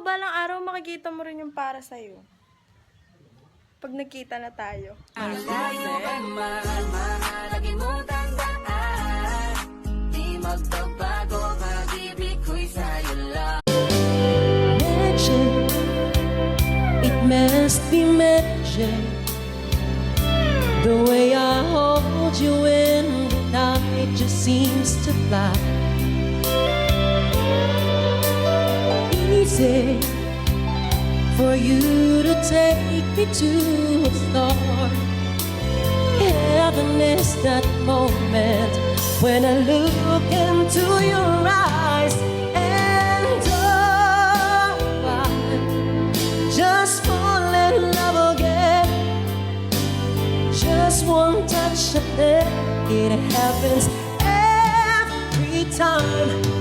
balang araw makikita mo rin yung para sa'yo. Pag nagkita na tayo. Malayo ka man, mahalagin mo tandaan. Di magbabago, pag-ibig ko'y sa'yo lang. Magic, it must be magic. The way I hold you in the night just seems to fly. Easy for you to take me to a star. Heaven is that moment when I look into your eyes, and oh, I just fall in love again. Just one touch and then it happens every time.